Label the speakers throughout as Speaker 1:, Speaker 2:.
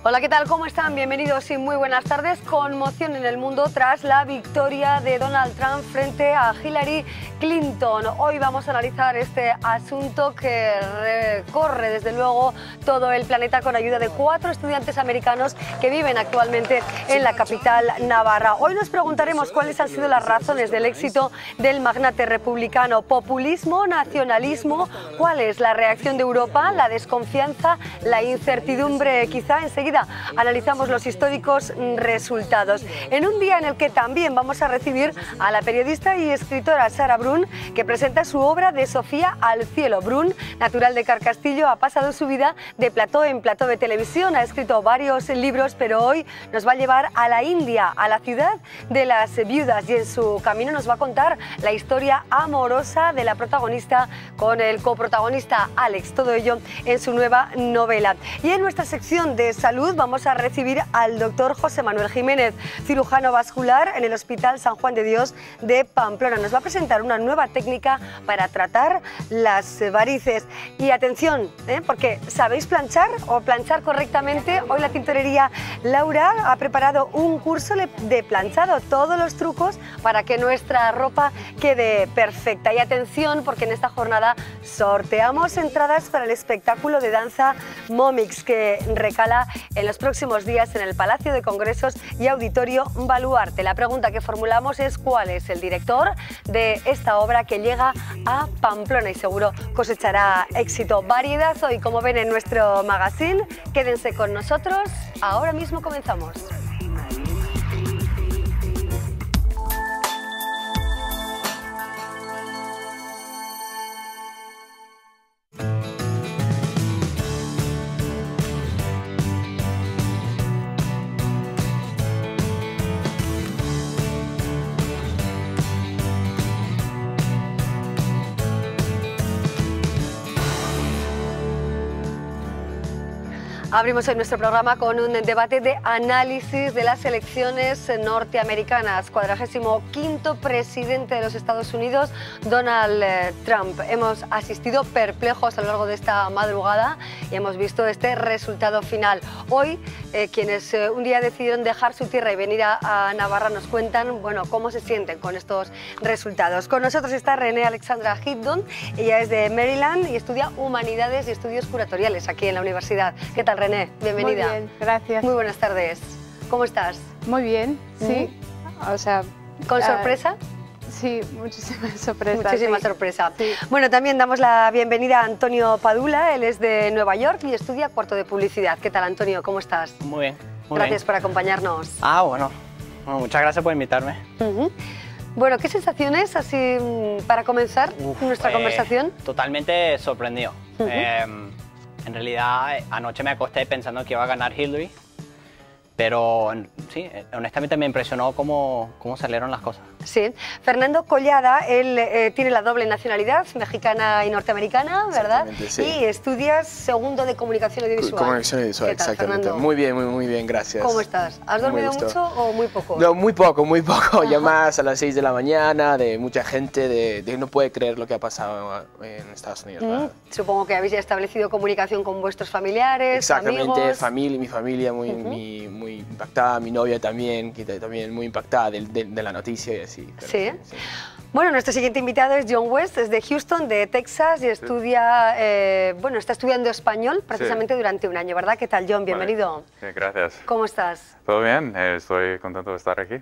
Speaker 1: Hola, ¿qué tal? ¿Cómo están? Bienvenidos y muy buenas tardes. Conmoción en el mundo tras la victoria de Donald Trump frente a Hillary Clinton. Hoy vamos a analizar este asunto que recorre desde luego todo el planeta con ayuda de 4 estudiantes americanos que viven actualmente en la capital navarra. Hoy nos preguntaremos cuáles han sido las razones del éxito del magnate republicano. ¿Populismo? ¿Nacionalismo? ¿Cuál es la reacción de Europa? ¿La desconfianza? ¿La incertidumbre? Quizá enseguida analizamos los históricos resultados. En un día en el que también vamos a recibir a la periodista y escritora Sara Brun, que presenta su obra De Sofía al cielo. Brun, natural de Carcastillo, ha pasado su vida de plató en plató de televisión, ha escrito varios libros, pero hoy nos va a llevar a la India, a la ciudad de las viudas, y en su camino nos va a contar la historia amorosa de la protagonista con el coprotagonista Alex. Todo ello en su nueva novela. Y en nuestra sección de salud vamos a recibir al doctor José Manuel Jiménez, cirujano vascular en el Hospital San Juan de Dios de Pamplona. Nos va a presentar una nueva técnica para tratar las varices. Y atención, porque ¿sabéis planchar o planchar correctamente? Hoy la tintorería Laura ha preparado un curso de planchado, todos los trucos para que nuestra ropa quede perfecta. Y atención, porque en esta jornada sorteamos entradas para el espectáculo de danza Momix, que recala en los próximos días en el Palacio de Congresos y Auditorio Baluarte. La pregunta que formulamos es ¿cuál es el director de esta obra que llega a Pamplona? Y seguro cosechará éxito. Variedad hoy, como ven en nuestro magazine. Quédense con nosotros, ahora mismo comenzamos. Abrimos hoy nuestro programa con un debate de análisis de las elecciones norteamericanas. 45º presidente de los Estados Unidos, Donald Trump. Hemos asistido perplejos a lo largo de esta madrugada y hemos visto este resultado final. Hoy, quienes un día decidieron dejar su tierra y venir a Navarra nos cuentan, bueno, cómo se sienten con estos resultados. Con nosotros está René Alexandra Higdon. Ella es de Maryland y estudia Humanidades y Estudios Curatoriales aquí en la universidad. ¿Qué tal, René? Bienvenida.
Speaker 2: Muy bien, gracias.
Speaker 1: Muy buenas tardes. ¿Cómo estás?
Speaker 2: Muy bien, sí. O sea,
Speaker 1: ¿con sorpresa?
Speaker 2: Sí, muchísima sorpresa.
Speaker 1: Muchísima sorpresa. Sí. Bueno, también damos la bienvenida a Antonio Padula. Él es de Nueva York y estudia cuarto de publicidad. ¿Qué tal, Antonio? ¿Cómo estás?
Speaker 3: Muy bien.
Speaker 1: Gracias por acompañarnos.
Speaker 3: Bueno, muchas gracias por invitarme.
Speaker 1: Bueno, ¿qué sensaciones así para comenzar nuestra conversación?
Speaker 3: Totalmente sorprendido. En realidad, anoche me acosté pensando que iba a ganar Hillary, pero sí, honestamente me impresionó cómo salieron las cosas.
Speaker 1: Sí. Fernando Collada, él tiene la doble nacionalidad, mexicana y norteamericana, ¿verdad?
Speaker 4: Sí.
Speaker 1: Y estudias segundo de comunicación audiovisual.
Speaker 4: Comunicación audiovisual, exactamente.
Speaker 1: Fernando?
Speaker 4: Muy bien, gracias.
Speaker 1: ¿Cómo estás? ¿Has dormido mucho o muy poco?
Speaker 4: No, muy poco. Llamadas a las 6 de la mañana de mucha gente, de no puede creer lo que ha pasado en Estados Unidos.
Speaker 1: Supongo que habéis ya establecido comunicación con vuestros familiares,
Speaker 4: exactamente,
Speaker 1: amigos.
Speaker 4: mi familia muy impactada, mi novia también, que también muy impactada de la noticia y así.
Speaker 1: Sí. Bueno, nuestro siguiente invitado es John West, es de Houston, de Texas, y estudia, bueno, está estudiando español precisamente durante un año, ¿verdad? ¿Qué tal, John? Bienvenido.
Speaker 5: Sí, gracias.
Speaker 1: ¿Cómo estás?
Speaker 5: Todo bien, estoy contento de estar aquí.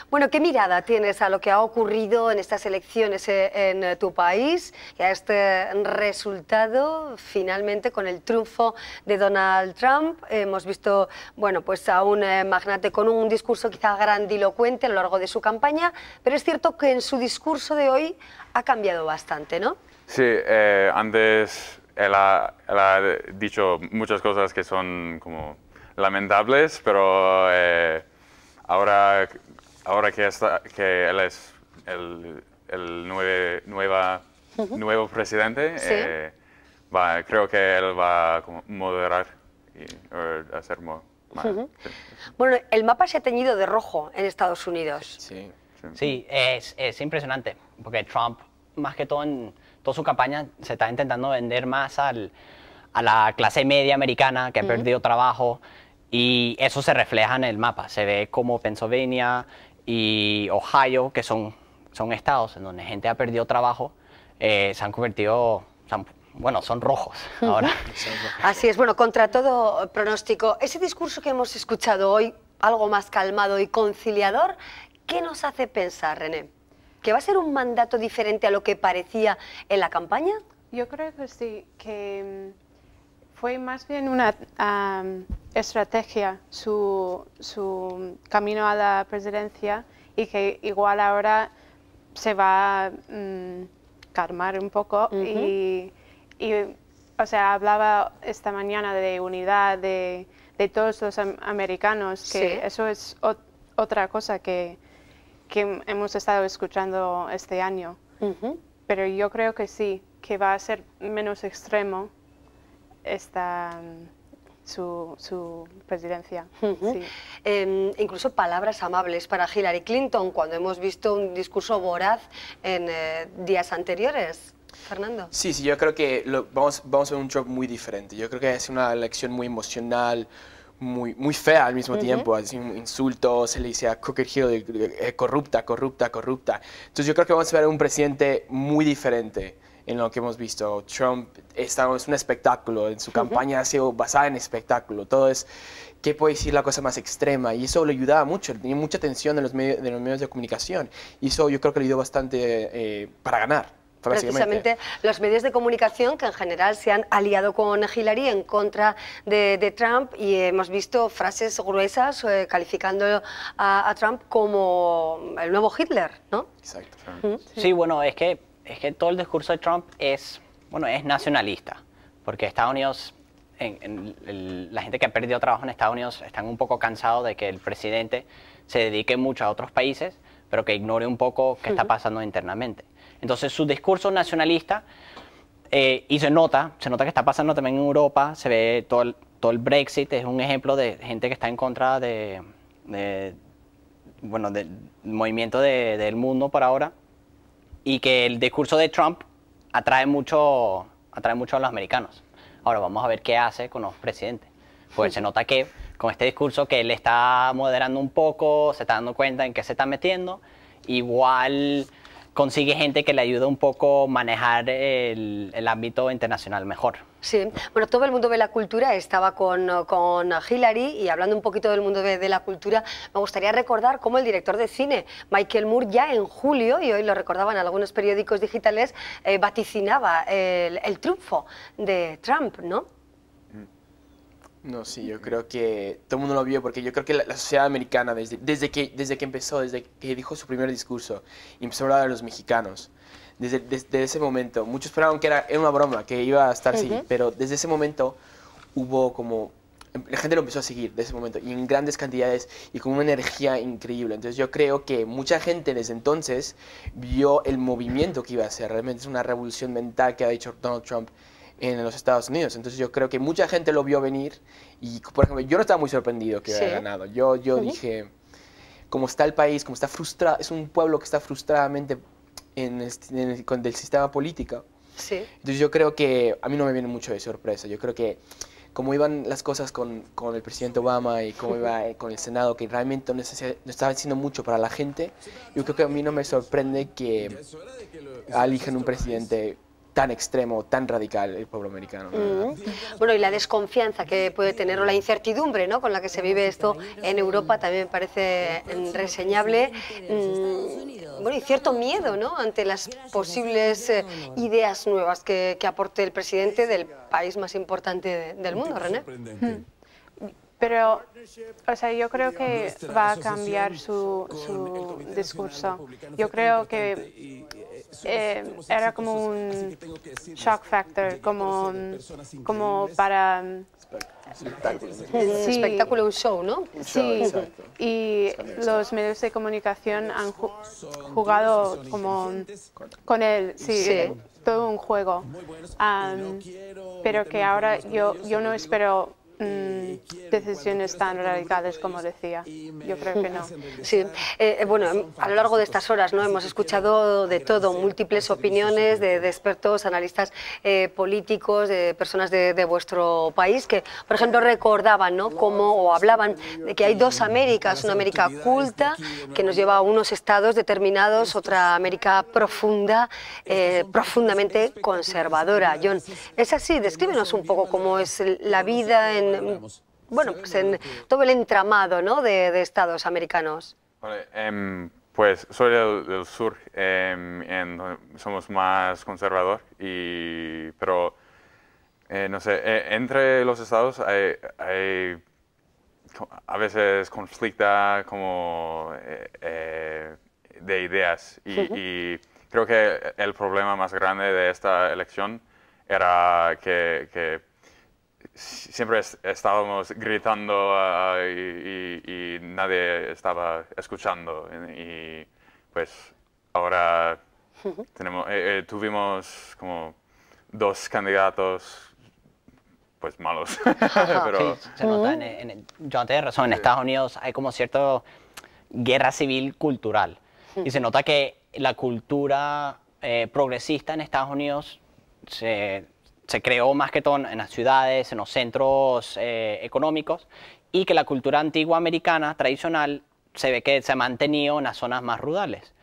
Speaker 1: Bueno, ¿qué mirada tienes a lo que ha ocurrido en estas elecciones en tu país y a este resultado finalmente con el triunfo de Donald Trump? Hemos visto, bueno, pues a un magnate con un discurso quizá grandilocuente a lo largo de su campaña, pero es cierto que en su discurso de hoy ha cambiado bastante, ¿no?
Speaker 5: Sí, antes él ha dicho muchas cosas que son como lamentables, pero ahora que él es el nuevo presidente, creo que él va a moderar y hacer más.
Speaker 1: Bueno, el mapa se ha teñido de rojo en Estados Unidos.
Speaker 4: Sí.
Speaker 3: Sí, es impresionante, porque Trump, más que todo en toda su campaña, se está intentando vender más a la clase media americana que ha perdido trabajo, y eso se refleja en el mapa. Se ve como Pennsylvania y Ohio, que son estados en donde gente ha perdido trabajo, se han convertido, bueno, son rojos ahora.
Speaker 1: Así es, bueno, contra todo pronóstico, ese discurso que hemos escuchado hoy, algo más calmado y conciliador, ¿qué nos hace pensar, René? ¿Que va a ser un mandato diferente a lo que parecía en la campaña?
Speaker 2: Yo creo que sí, que fue más bien una estrategia su camino a la presidencia, y que igual ahora se va a calmar un poco. Y, o sea, hablaba esta mañana de unidad de todos los americanos, que
Speaker 1: Sí.
Speaker 2: eso es otra cosa que hemos estado escuchando este año. Pero yo creo que sí, que va a ser menos extremo su presidencia. Sí.
Speaker 1: Incluso palabras amables para Hillary Clinton, cuando hemos visto un discurso voraz en días anteriores. Fernando.
Speaker 4: Sí, yo creo que vamos a ver un Trump muy diferente. Yo creo que es una elección muy emocional, muy fea al mismo tiempo. Así, un insulto, se le dice a Crooked Hill, corrupta. Entonces yo creo que vamos a ver un presidente muy diferente en lo que hemos visto. Trump es un espectáculo, en su campaña ha sido basada en espectáculo. Todo es, ¿qué puede decir la cosa más extrema? Y eso le ayudaba mucho, tenía mucha atención de los medios de comunicación. Y eso yo creo que le ayudó bastante para ganar.
Speaker 1: Precisamente los medios de comunicación, que en general se han aliado con Hillary en contra de Trump, y hemos visto frases gruesas calificando a Trump como el nuevo Hitler, ¿no?
Speaker 4: Exacto.
Speaker 3: Sí, bueno, es que todo el discurso de Trump es nacionalista, porque Estados Unidos, la gente que ha perdido trabajo en Estados Unidos están un poco cansados de que el presidente se dedique mucho a otros países, pero que ignore un poco qué está pasando internamente. Entonces su discurso nacionalista, y se nota que está pasando también en Europa, se ve todo el Brexit, es un ejemplo de gente que está en contra del movimiento del mundo por ahora, y que el discurso de Trump atrae mucho a los americanos. Ahora vamos a ver qué hace con los presidentes, pues se nota que con este discurso que él está moderando un poco, se está dando cuenta en qué se está metiendo, igual consigue gente que le ayuda un poco a manejar el ámbito internacional mejor.
Speaker 1: Sí, bueno, todo el mundo de la cultura estaba con Hillary, y hablando un poquito del mundo de la cultura, me gustaría recordar cómo el director de cine, Michael Moore, ya en julio, y hoy lo recordaban algunos periódicos digitales, vaticinaba el triunfo de Trump, ¿no?
Speaker 4: No, sí, yo creo que todo el mundo lo vio, porque yo creo que la sociedad americana, desde que empezó, desde que dijo su primer discurso, y empezó a hablar de los mexicanos, desde ese momento, muchos esperaban que era una broma, que iba a estar así, pero desde ese momento hubo como, la gente lo empezó a seguir desde ese momento, y en grandes cantidades, y con una energía increíble. Entonces yo creo que mucha gente desde entonces vio el movimiento que iba a hacer. Realmente es una revolución mental que ha hecho Donald Trump en los Estados Unidos. Entonces yo creo que mucha gente lo vio venir, y por ejemplo yo no estaba muy sorprendido que hubiera ganado. Yo dije, como está el país, como está frustrado, es un pueblo que está frustradamente con el sistema político. Entonces yo creo que a mí no me viene mucho de sorpresa. Yo creo que como iban las cosas con el presidente Obama y cómo iba con el Senado, que realmente no estaba haciendo mucho para la gente, yo creo que a mí no me sorprende que elijan un presidente tan extremo, tan radical el pueblo americano.
Speaker 1: Bueno, y la desconfianza que puede tener, o la incertidumbre, ¿no?, con la que se vive esto en Europa, también me parece reseñable. Bueno, y cierto miedo, ¿no?, ante las posibles ideas nuevas que aporte el presidente del país más importante del mundo, René.
Speaker 2: Pero, o sea, yo creo que va a cambiar su discurso. Yo creo que era como un shock factor, como para...
Speaker 1: Un espectáculo, un show, ¿no?
Speaker 2: Sí, y los medios de comunicación han jugado como con él, todo un juego. Pero que ahora yo no espero decisiones tan radicales como decía. Yo creo que no.
Speaker 1: Sí, bueno, a lo largo de estas horas, ¿no?, hemos escuchado de todo, múltiples opiniones de expertos, analistas políticos, de personas de vuestro país que, por ejemplo, recordaban, ¿no?, cómo, o hablaban de que hay dos Américas, una América culta que nos lleva a unos estados determinados, otra América profunda, profundamente conservadora. John, ¿es así? Descríbenos un poco cómo es la vida en, bueno, pues en todo el entramado, ¿no?, de estados americanos.
Speaker 5: Vale, pues soy del sur, somos más conservador, pero no sé, entre los estados hay a veces conflicta como de ideas y creo que el problema más grande de esta elección era que siempre estábamos gritando y nadie estaba escuchando y pues ahora tuvimos como dos candidatos pues malos. Pero
Speaker 3: sí, se nota John tiene razón, en Estados Unidos hay como cierta guerra civil cultural y se nota que la cultura progresista en Estados Unidos se creó más que todo en las ciudades, en los centros económicos, y que la cultura antigua americana tradicional se ve que se ha mantenido en las zonas más rurales.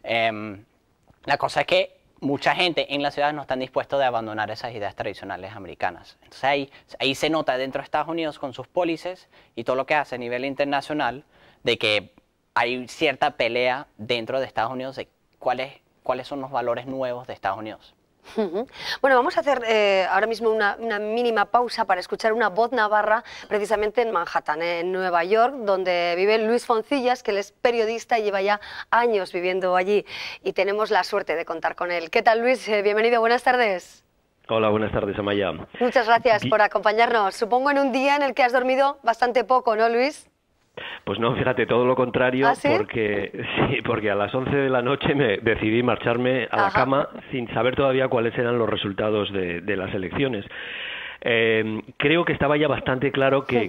Speaker 3: La cosa es que mucha gente en las ciudades no están dispuestos a abandonar esas ideas tradicionales americanas. Entonces ahí se nota dentro de Estados Unidos con sus pólices y todo lo que hace a nivel internacional de que hay cierta pelea dentro de Estados Unidos de cuáles son los valores nuevos de Estados Unidos.
Speaker 1: Bueno, vamos a hacer ahora mismo una mínima pausa para escuchar una voz navarra precisamente en Manhattan, en Nueva York, donde vive Luis Foncillas, que él es periodista y lleva ya años viviendo allí y tenemos la suerte de contar con él. ¿Qué tal, Luis? Bienvenido, buenas tardes.
Speaker 6: Hola, buenas tardes, Amaya.
Speaker 1: Muchas gracias por acompañarnos. Supongo en un día en el que has dormido bastante poco, ¿no, Luis?
Speaker 6: Pues no, fíjate, todo lo contrario,
Speaker 1: ¿Ah, sí?
Speaker 6: porque a las 11 de la noche me decidí marcharme a la cama sin saber todavía cuáles eran los resultados de las elecciones. Creo que estaba ya bastante claro que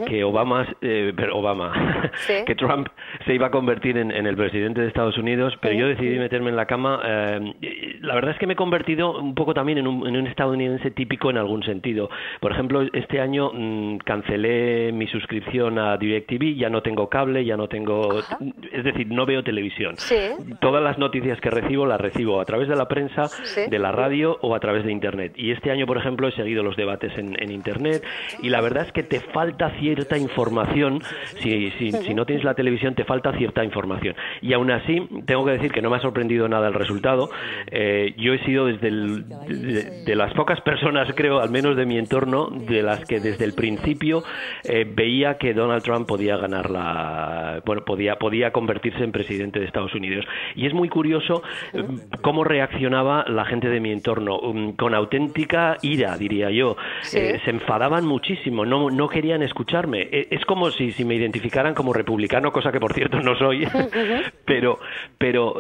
Speaker 1: ¿Sí?
Speaker 6: que Trump se iba a convertir en el presidente de Estados Unidos, pero yo decidí meterme en la cama. La verdad es que me he convertido un poco también en un estadounidense típico en algún sentido. Por ejemplo, este año cancelé mi suscripción a DirecTV, ya no tengo cable, ya no tengo... Es decir, no veo televisión.
Speaker 1: Sí.
Speaker 6: Todas las noticias que recibo las recibo a través de la prensa, de la radio o a través de Internet. Y este año, por ejemplo, he seguido los debates en Internet y la verdad es que te falta cierta información. Si no tienes la televisión te falta cierta información y aún así tengo que decir que no me ha sorprendido nada el resultado. Yo he sido de las pocas personas, creo, al menos de mi entorno, de las que desde el principio veía que Donald Trump podía ganar podía convertirse en presidente de Estados Unidos. Y es muy curioso cómo reaccionaba la gente de mi entorno, con auténtica ira, diría yo. Se enfadaban muchísimo, no querían escucharme. Es como si me identificaran como republicano, cosa que por cierto no soy, pero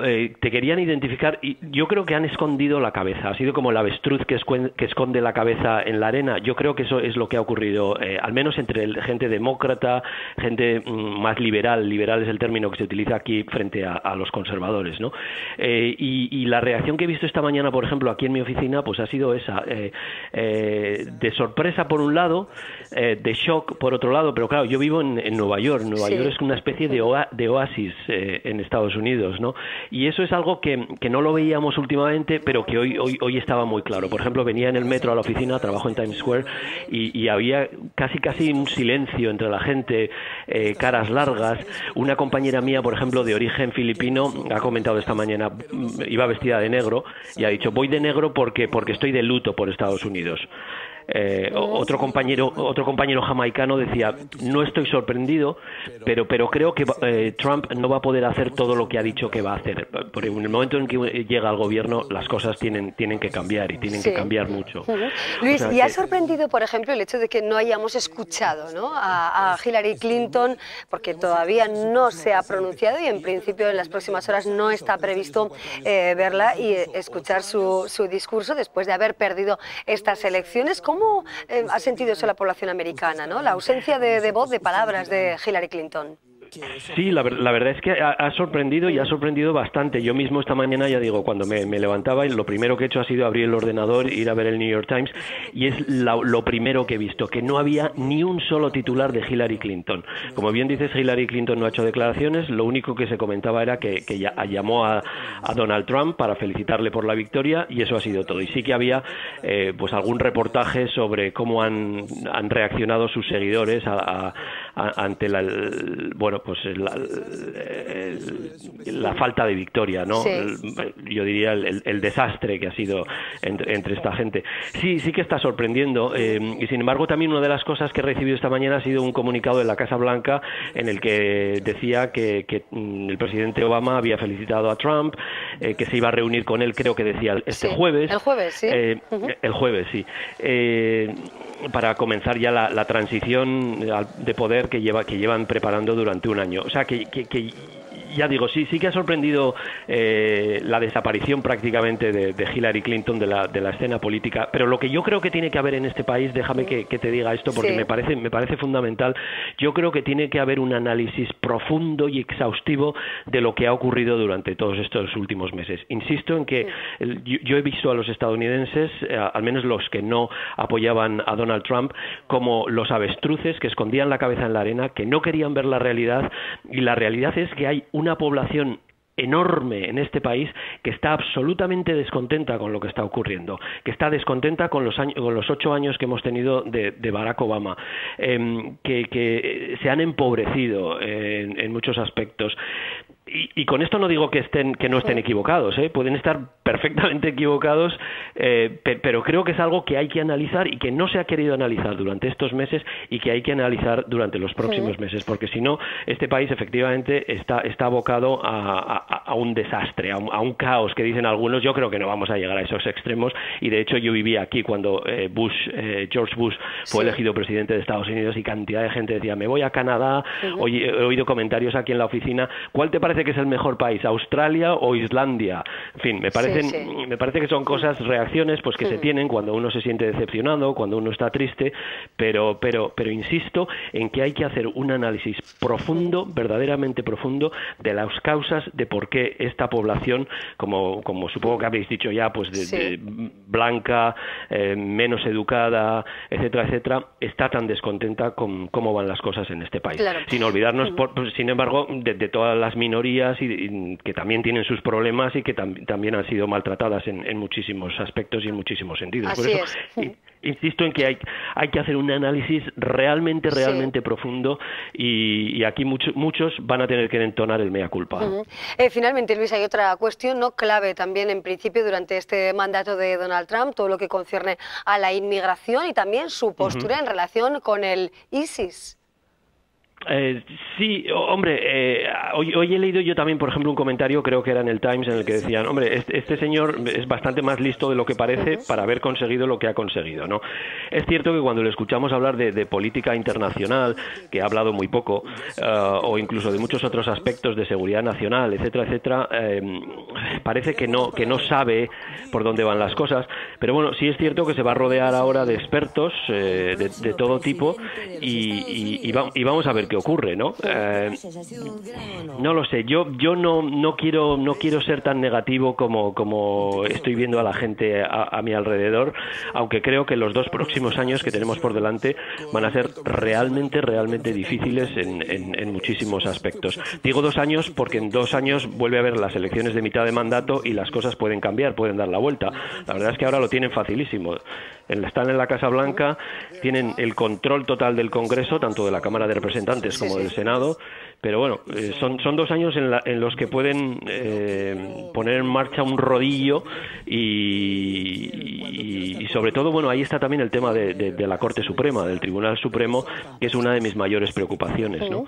Speaker 6: te querían identificar y yo creo que han escondido la cabeza. Ha sido como el avestruz que esconde la cabeza en la arena. Yo creo que eso es lo que ha ocurrido, al menos entre gente demócrata, gente más liberal. Liberal es el término que se utiliza aquí frente a los conservadores, ¿no? Y la reacción que he visto esta mañana, por ejemplo, aquí en mi oficina, pues ha sido esa, de sorpresa por un lado, de shock por otro lado, pero claro, yo vivo en Nueva York. Nueva York es una especie de oasis en Estados Unidos, ¿no? Y eso es algo que no lo veíamos últimamente, pero que hoy estaba muy claro. Por ejemplo, venía en el metro a la oficina, trabajo en Times Square, y había casi un silencio entre la gente, caras largas. Una compañera mía, por ejemplo, de origen filipino, ha comentado esta mañana, iba vestida de negro, y ha dicho, voy de negro porque estoy de luto por Estados Unidos. Otro compañero jamaicano decía, no estoy sorprendido, pero creo que Trump no va a poder hacer todo lo que ha dicho que va a hacer, porque en el momento en que llega al gobierno las cosas tienen que cambiar y tienen que cambiar mucho.
Speaker 1: Luis, ¿y ha sorprendido, por ejemplo, el hecho de que no hayamos escuchado, ¿no?, a Hillary Clinton, porque todavía no se ha pronunciado y en principio en las próximas horas no está previsto verla y escuchar su discurso después de haber perdido estas elecciones? ¿Cómo ha sentido eso la población americana, ¿no? La ausencia de voz, de palabras de Hillary Clinton.
Speaker 6: Sí, la verdad es que ha sorprendido y ha sorprendido bastante. Yo mismo esta mañana, ya digo, cuando me levantaba, lo primero que he hecho ha sido abrir el ordenador, ir a ver el New York Times, y es lo primero que he visto, que no había ni un solo titular de Hillary Clinton. Como bien dices, Hillary Clinton no ha hecho declaraciones, lo único que se comentaba era que ya llamó a Donald Trump para felicitarle por la victoria, y eso ha sido todo. Y sí que había pues algún reportaje sobre cómo han reaccionado sus seguidores ante la falta de victoria, ¿no? Sí. Yo diría el desastre que ha sido entre esta gente. Sí que está sorprendiendo, y sin embargo también una de las cosas que he recibido esta mañana ha sido un comunicado de la Casa Blanca en el que decía que el presidente Obama había felicitado a Trump, que se iba a reunir con él, creo que decía jueves.
Speaker 1: El jueves, sí.
Speaker 6: El jueves, sí. Para comenzar ya la transición de poder que llevan preparando durante un año. O sea, que ya digo, sí que ha sorprendido la desaparición prácticamente de Hillary Clinton de la escena política, pero lo que yo creo que tiene que haber en este país, déjame que te diga esto porque me parece fundamental, yo creo que tiene que haber un análisis profundo y exhaustivo de lo que ha ocurrido durante todos estos últimos meses. Insisto en que yo he visto a los estadounidenses, al menos los que no apoyaban a Donald Trump, como los avestruces que escondían la cabeza en la arena, que no querían ver la realidad, y la realidad es que hay una población enorme en este país que está absolutamente descontenta con lo que está ocurriendo, que está descontenta con los 8 años que hemos tenido de Barack Obama, que se han empobrecido en muchos aspectos. Y con esto no digo que no estén equivocados, pueden estar perfectamente equivocados, pero creo que es algo que hay que analizar y que no se ha querido analizar durante estos meses y que hay que analizar durante los próximos meses, porque si no, este país efectivamente está abocado a un desastre, a un caos que dicen algunos. Yo creo que no vamos a llegar a esos extremos, y de hecho yo vivía aquí cuando George Bush fue elegido presidente de Estados Unidos, y cantidad de gente decía, me voy a Canadá. Hoy he oído comentarios aquí en la oficina, ¿cuál te parece que es el mejor país, Australia o Islandia? En fin, me parece que son reacciones pues que se tienen cuando uno se siente decepcionado, cuando uno está triste, pero insisto en que hay que hacer un análisis profundo, verdaderamente profundo, de las causas de por qué esta población, como supongo que habéis dicho ya, pues de blanca, menos educada, etcétera, etcétera, está tan descontenta con cómo van las cosas en este país. Claro. Sin olvidarnos, sin embargo, de todas las minorías y que también tienen sus problemas y que también han sido maltratadas en muchísimos aspectos y en muchísimos sentidos. Por eso, insisto en que hay que hacer un análisis realmente profundo, y aquí muchos van a tener que entonar el mea culpa.
Speaker 1: Finalmente, Luis, hay otra cuestión no clave también en principio durante este mandato de Donald Trump, todo lo que concierne a la inmigración y también su postura en relación con el ISIS.
Speaker 6: Sí, hombre, hoy he leído yo también, por ejemplo, un comentario, creo que era en el Times, en el que decían, hombre, este señor es bastante más listo de lo que parece para haber conseguido lo que ha conseguido, ¿no? Es cierto que cuando le escuchamos hablar de política internacional, que ha hablado muy poco, o incluso de muchos otros aspectos de seguridad nacional, etcétera, etcétera, parece que no sabe por dónde van las cosas, pero bueno, sí es cierto que se va a rodear ahora de expertos de todo tipo, y vamos a ver qué ocurre, ¿no? No lo sé, yo no quiero ser tan negativo como estoy viendo a la gente a mi alrededor, aunque creo que los 2 próximos años que tenemos por delante van a ser realmente difíciles en muchísimos aspectos. Digo 2 años porque en 2 años vuelve a haber las elecciones de mitad de mandato y las cosas pueden cambiar, pueden dar la vuelta. La verdad es que ahora lo tienen facilísimo. Están en la Casa Blanca, tienen el control total del Congreso, tanto de la Cámara de Representantes como del Senado, pero bueno, son 2 años en los que pueden poner en marcha un rodillo y sobre todo, bueno, ahí está también el tema de la Corte Suprema, del Tribunal Supremo, que es una de mis mayores preocupaciones, ¿no?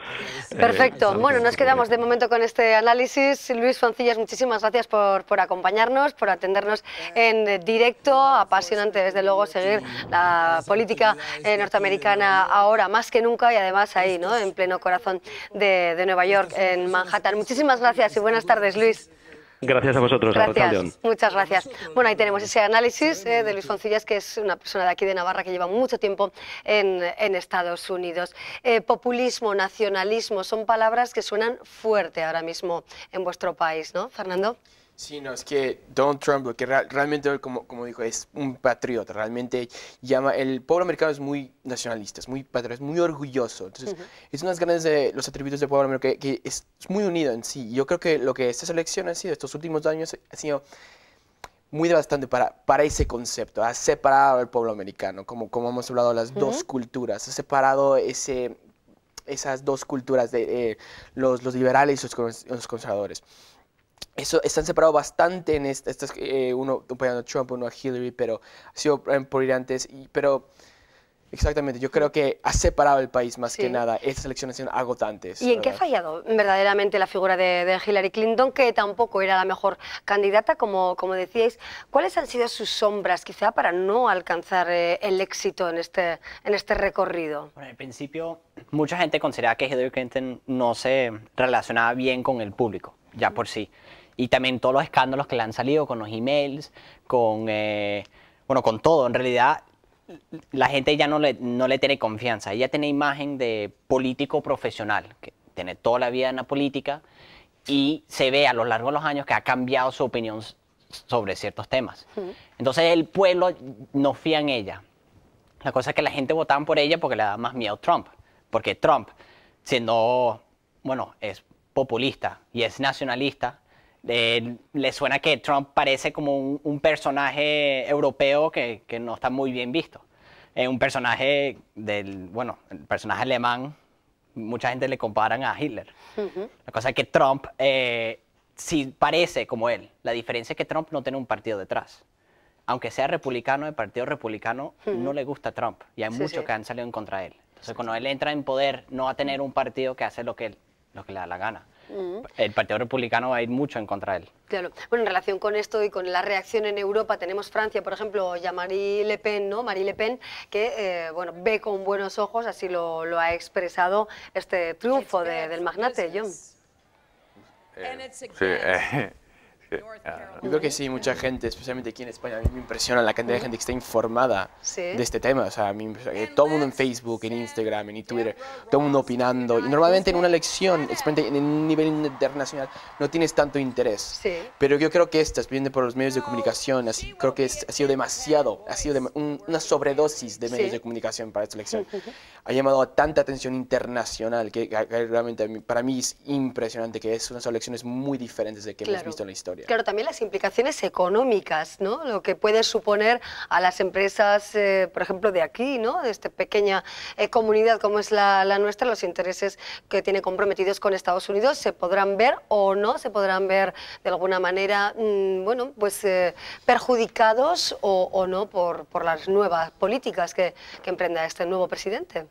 Speaker 1: Perfecto. Bueno, nos quedamos de momento con este análisis. Luis Foncillas, muchísimas gracias por acompañarnos, por atendernos en directo. Apasionante, desde luego, seguir la política norteamericana ahora más que nunca, y además ahí, ¿no?, en pleno corazón de Nueva York, en Manhattan. Muchísimas gracias y buenas tardes, Luis.
Speaker 6: Gracias a vosotros,
Speaker 1: Gracias, muchas gracias. Bueno, ahí tenemos ese análisis de Luis Foncillas, que es una persona de aquí de Navarra que lleva mucho tiempo en Estados Unidos. Populismo, nacionalismo, son palabras que suenan fuerte ahora mismo en vuestro país, ¿no, Fernando?
Speaker 4: Sí, no, es que Donald Trump, lo que realmente, como dijo, es un patriota, realmente el pueblo americano es muy nacionalista, es muy patriota, es muy orgulloso, entonces es unas ganas de los atributos del pueblo americano que es muy unido en sí. Yo creo que lo que esta elección ha sido, estos últimos años, ha sido muy devastante para ese concepto, ha separado al pueblo americano, como hemos hablado, las dos culturas, ha separado esas dos culturas de los liberales y los conservadores. Eso están separados bastante en uno apoyando a Trump, uno a Hillary, pero ha sido por ir antes. Pero exactamente, yo creo que ha separado el país más que nada. Estas elecciones son agotantes.
Speaker 1: ¿Y en qué ha fallado verdaderamente la figura de Hillary Clinton, que tampoco era la mejor candidata, como decíais? ¿Cuáles han sido sus sombras, quizá, para no alcanzar el éxito en este recorrido?
Speaker 3: Bueno, al principio, mucha gente consideraba que Hillary Clinton no se relacionaba bien con el público, ya por sí. Y también todos los escándalos que le han salido con los emails, con todo. En realidad, la gente ya no le tiene confianza. Ella tiene imagen de político profesional, que tiene toda la vida en la política y se ve a lo largo de los años que ha cambiado su opinión sobre ciertos temas. Entonces el pueblo no fía en ella. La cosa es que la gente votaba por ella porque le da más miedo a Trump. Porque Trump, siendo, es populista y es nacionalista, le suena que Trump parece como un personaje europeo que no está muy bien visto. Un personaje el personaje alemán, mucha gente le comparan a Hitler. La cosa es que Trump sí parece como él. La diferencia es que Trump no tiene un partido detrás. Aunque sea republicano, el partido republicano no le gusta a Trump. Y hay muchos que han salido en contra de él. Entonces cuando él entra en poder, no va a tener un partido que hace lo que le da la gana. El Partido Republicano va a ir mucho en contra de él.
Speaker 1: Claro. Bueno, en relación con esto y con la reacción en Europa, tenemos Francia, por ejemplo, ya Marine Le Pen, ¿no? Marine Le Pen, que ve con buenos ojos, así lo ha expresado, este triunfo del magnate, John.
Speaker 4: Yo creo que sí, mucha gente, especialmente aquí en España, a mí me impresiona la cantidad de gente que está informada de este tema. O sea, todo el mundo en Facebook, en Instagram, en Twitter, todo el mundo opinando. Y normalmente en una elección, especialmente en un nivel internacional, no tienes tanto interés. Pero yo creo que estas vienen por los medios de comunicación. Creo que ha sido demasiado, una sobredosis de medios de comunicación para esta elección. Ha llamado a tanta atención internacional que realmente para mí es impresionante, que es unas elecciones muy diferentes de que hemos visto en la historia.
Speaker 1: Claro, también las implicaciones económicas, ¿no? Lo que puede suponer a las empresas, por ejemplo, de aquí, ¿no? De esta pequeña comunidad como es la nuestra, los intereses que tiene comprometidos con Estados Unidos, ¿se podrán ver o no? ¿Se podrán ver de alguna manera, perjudicados o no por las nuevas políticas que emprenda este nuevo presidente?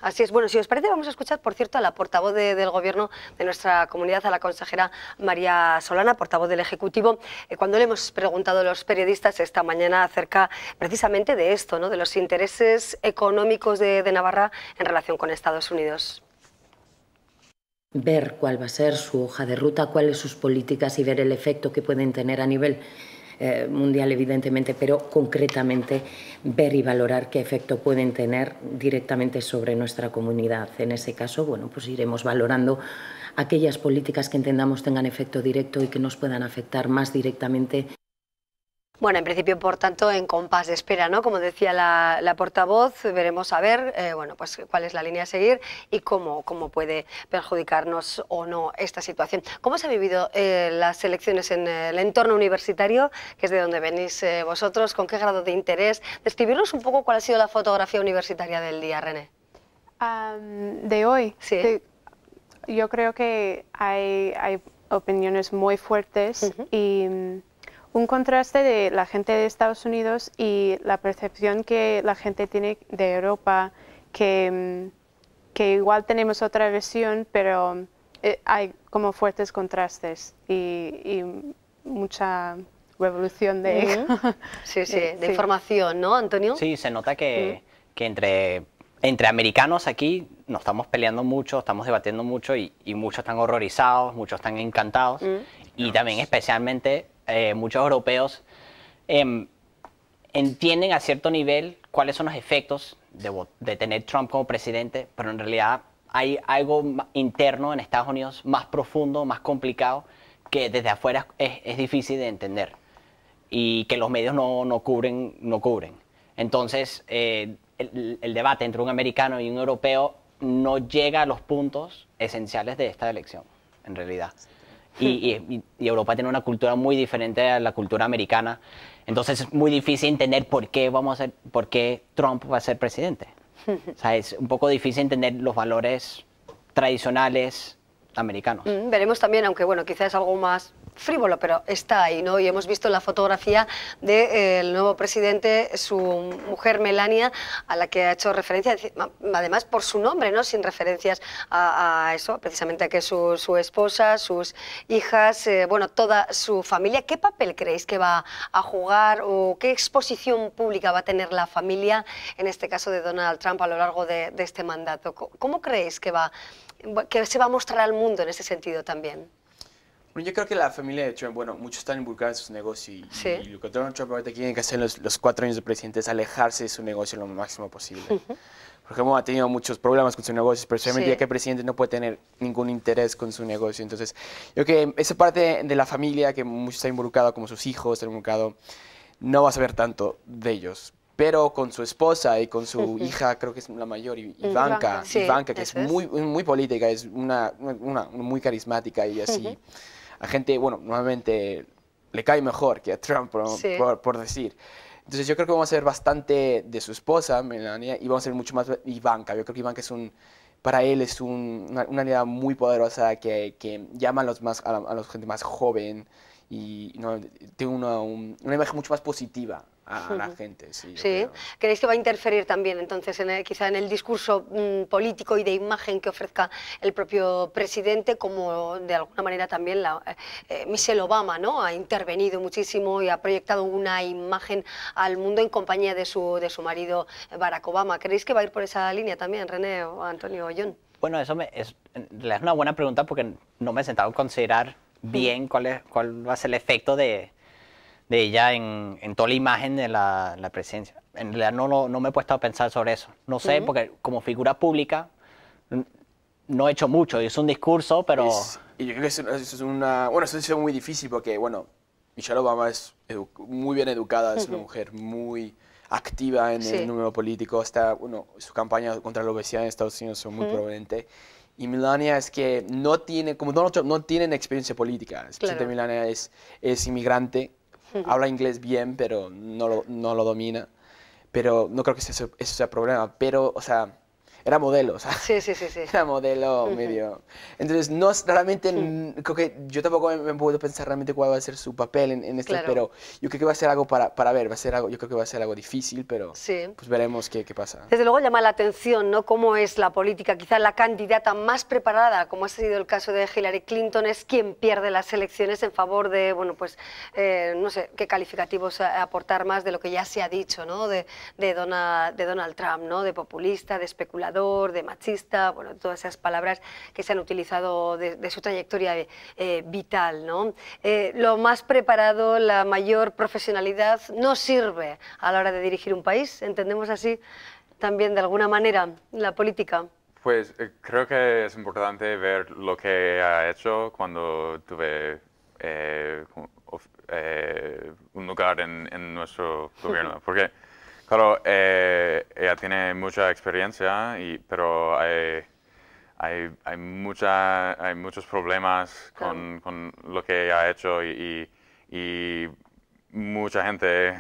Speaker 1: Así es. Bueno, si os parece, vamos a escuchar, por cierto, a la portavoz del Gobierno de nuestra comunidad, a la consejera María Solana, portavoz del Ejecutivo, cuando le hemos preguntado a los periodistas esta mañana acerca precisamente de esto, ¿no? De los intereses económicos de Navarra en relación con Estados Unidos.
Speaker 7: Ver cuál va a ser su hoja de ruta, cuáles sus políticas y ver el efecto que pueden tener a nivel mundial, evidentemente, pero concretamente ver y valorar qué efecto pueden tener directamente sobre nuestra comunidad. En ese caso, pues iremos valorando aquellas políticas que entendamos tengan efecto directo y que nos puedan afectar más directamente.
Speaker 1: Bueno, en principio, por tanto, en compás de espera, ¿no? Como decía la portavoz, veremos a ver, pues cuál es la línea a seguir y cómo puede perjudicarnos o no esta situación. ¿Cómo se han vivido las elecciones en el entorno universitario, que es de donde venís vosotros? ¿Con qué grado de interés? Describirnos un poco cuál ha sido la fotografía universitaria del día, René.
Speaker 2: De hoy,
Speaker 1: sí.
Speaker 2: Yo creo que hay opiniones muy fuertes y un contraste de la gente de Estados Unidos y la percepción que la gente tiene de Europa, que igual tenemos otra visión, pero hay como fuertes contrastes y mucha revolución de...
Speaker 1: de información, ¿no, Antonio?
Speaker 3: Sí, se nota que entre americanos aquí nos estamos peleando mucho, estamos debatiendo mucho y muchos están horrorizados, muchos están encantados. y también especialmente muchos europeos entienden a cierto nivel cuáles son los efectos de tener Trump como presidente, pero en realidad hay algo interno en Estados Unidos más profundo, más complicado, que desde afuera es difícil de entender y que los medios no cubren. Entonces, el debate entre un americano y un europeo no llega a los puntos esenciales de esta elección, en realidad. Y Europa tiene una cultura muy diferente a la cultura americana, entonces es muy difícil entender por qué Trump va a ser presidente. O sea, es un poco difícil entender los valores tradicionales americanos.
Speaker 1: Veremos también, aunque bueno, quizás es algo más frívolo, pero está ahí, ¿no? Y hemos visto la fotografía del nuevo presidente, su mujer Melania, a la que ha hecho referencia, además por su nombre, ¿no? Sin referencias a eso, precisamente a que su esposa, sus hijas, bueno, toda su familia. ¿Qué papel creéis que va a jugar o qué exposición pública va a tener la familia, en este caso de Donald Trump, a lo largo de este mandato? ¿Cómo creéis que se va a mostrar al mundo en ese sentido también?
Speaker 4: Yo creo que la familia de Trump, bueno, muchos están involucrados en sus negocios y lo que Donald Trump ahorita quiere que hacer los 4 años de presidente es alejarse de su negocio lo máximo posible. Por ejemplo, ha tenido muchos problemas con su negocio, especialmente ya que el presidente no puede tener ningún interés con su negocio. Entonces, yo creo que esa parte de la familia que muchos están involucrados, como sus hijos están involucrados, no va a saber tanto de ellos. Pero con su esposa y con su hija, creo que es la mayor, Ivanka, que es muy política, es una muy carismática y así. A gente, bueno, normalmente le cae mejor que a Trump, por decir. Entonces yo creo que vamos a ver bastante de su esposa, Melania, y vamos a ver mucho más de Ivanka. Yo creo que Ivanka para él es una idea muy poderosa que llama a la gente más joven y tiene una imagen mucho más positiva a la gente. Sí,
Speaker 1: ¿Creéis que va a interferir también entonces quizá en el discurso político y de imagen que ofrezca el propio presidente, como de alguna manera también Michelle Obama, ¿no? Ha intervenido muchísimo y ha proyectado una imagen al mundo en compañía de su marido Barack Obama? ¿Creéis que va a ir por esa línea también, René o Antonio o John?
Speaker 3: Bueno, eso es una buena pregunta porque no me he sentado a considerar bien cuál va a ser el efecto de ella en toda la imagen de la presidencia. En realidad no me he puesto a pensar sobre eso. No sé, porque como figura pública no he hecho mucho. Hice un discurso, pero...
Speaker 4: Y yo creo que eso es muy difícil porque, bueno, Michelle Obama es muy bien educada, es una mujer muy activa en el número político. Su campaña contra la obesidad en Estados Unidos son muy prominentes. Y Melania es que como Donald Trump, no tienen experiencia política. Melania es inmigrante. Habla inglés bien, pero no lo domina. Pero no creo que eso sea problema. Pero, o sea, era modelo. O sea, era modelo medio. Entonces, realmente, creo que yo tampoco me puedo pensar realmente cuál va a ser su papel en esto. Pero yo creo que va a ser algo para ver. Yo creo que va a ser algo difícil, pero pues veremos qué pasa.
Speaker 1: Desde luego llama la atención, ¿no? Cómo es la política. Quizá la candidata más preparada, como ha sido el caso de Hillary Clinton, es quien pierde las elecciones en favor de, bueno, pues, no sé qué calificativos aportar más de lo que ya se ha dicho, ¿no? De Donald Trump, ¿no? De populista, de especulador, de machista, bueno, todas esas palabras que se han utilizado de su trayectoria vital, ¿no? Lo más preparado, la mayor profesionalidad no sirve a la hora de dirigir un país, ¿entendemos así también de alguna manera la política?
Speaker 5: Pues creo que es importante ver lo que ha hecho cuando tuve un lugar en nuestro gobierno, porque claro, ella tiene mucha experiencia, pero hay muchos problemas con lo que ella ha hecho y mucha gente...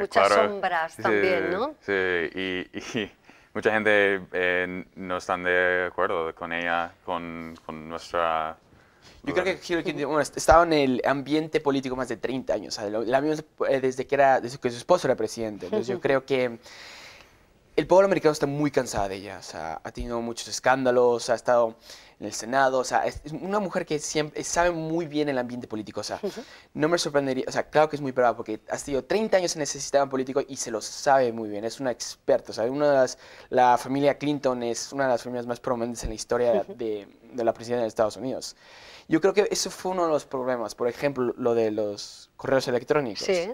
Speaker 1: muchas sombras también, ¿no?
Speaker 5: Sí, y mucha gente no están de acuerdo con ella, con nuestra...
Speaker 4: Yo creo que Hillary Clinton estaba en el ambiente político más de 30 años, desde que su esposo era presidente. Entonces yo creo que el pueblo americano está muy cansado de ella, o sea, ha tenido muchos escándalos, ha estado en el Senado, o sea, es una mujer que siempre sabe muy bien el ambiente político, o sea, no me sorprendería, o sea, claro que es muy brava porque ha tenido 30 años en ese sistema político y se lo sabe muy bien, es una experta, o sea, la familia Clinton es una de las familias más prominentes en la historia de la presidencia de Estados Unidos. Yo creo que eso fue uno de los problemas, por ejemplo, lo de los correos electrónicos.
Speaker 1: Sí.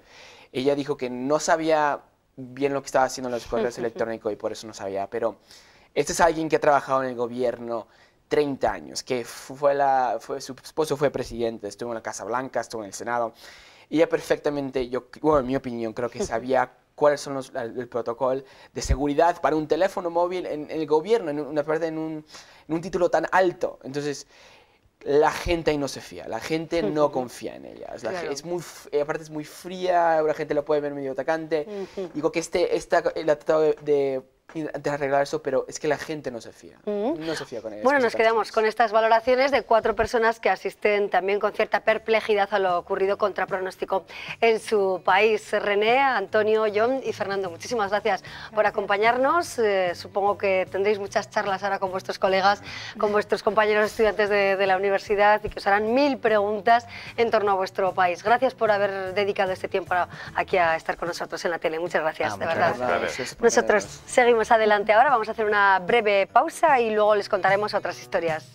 Speaker 4: Ella dijo que no sabía bien lo que estaba haciendo en los correos electrónicos y por eso no sabía, pero este es alguien que ha trabajado en el gobierno 30 años, que su esposo fue presidente, estuvo en la Casa Blanca, estuvo en el Senado. Ella perfectamente, bueno, en mi opinión, creo que sabía cuáles son el protocolo de seguridad para un teléfono móvil en el gobierno, en un título tan alto. Entonces, la gente ahí no se fía, la gente no confía en ella. Claro. Aparte es muy fría, la gente la puede ver medio atacante. Digo que él ha tratado de arreglar eso, pero es que la gente no se fía. No se fía con ella.
Speaker 1: Bueno, nos quedamos con estas valoraciones de 4 personas que asisten también con cierta perplejidad a lo ocurrido contra pronóstico en su país. René, Antonio, John y Fernando, muchísimas gracias por acompañarnos. Supongo que tendréis muchas charlas ahora con vuestros colegas, con vuestros compañeros estudiantes de la universidad y que os harán 1000 preguntas en torno a vuestro país. Gracias por haber dedicado este tiempo aquí a estar con nosotros en la tele. Muchas gracias, de verdad.
Speaker 5: Gracias.
Speaker 1: Nosotros seguimos adelante ahora, vamos a hacer una breve pausa y luego les contaremos otras historias.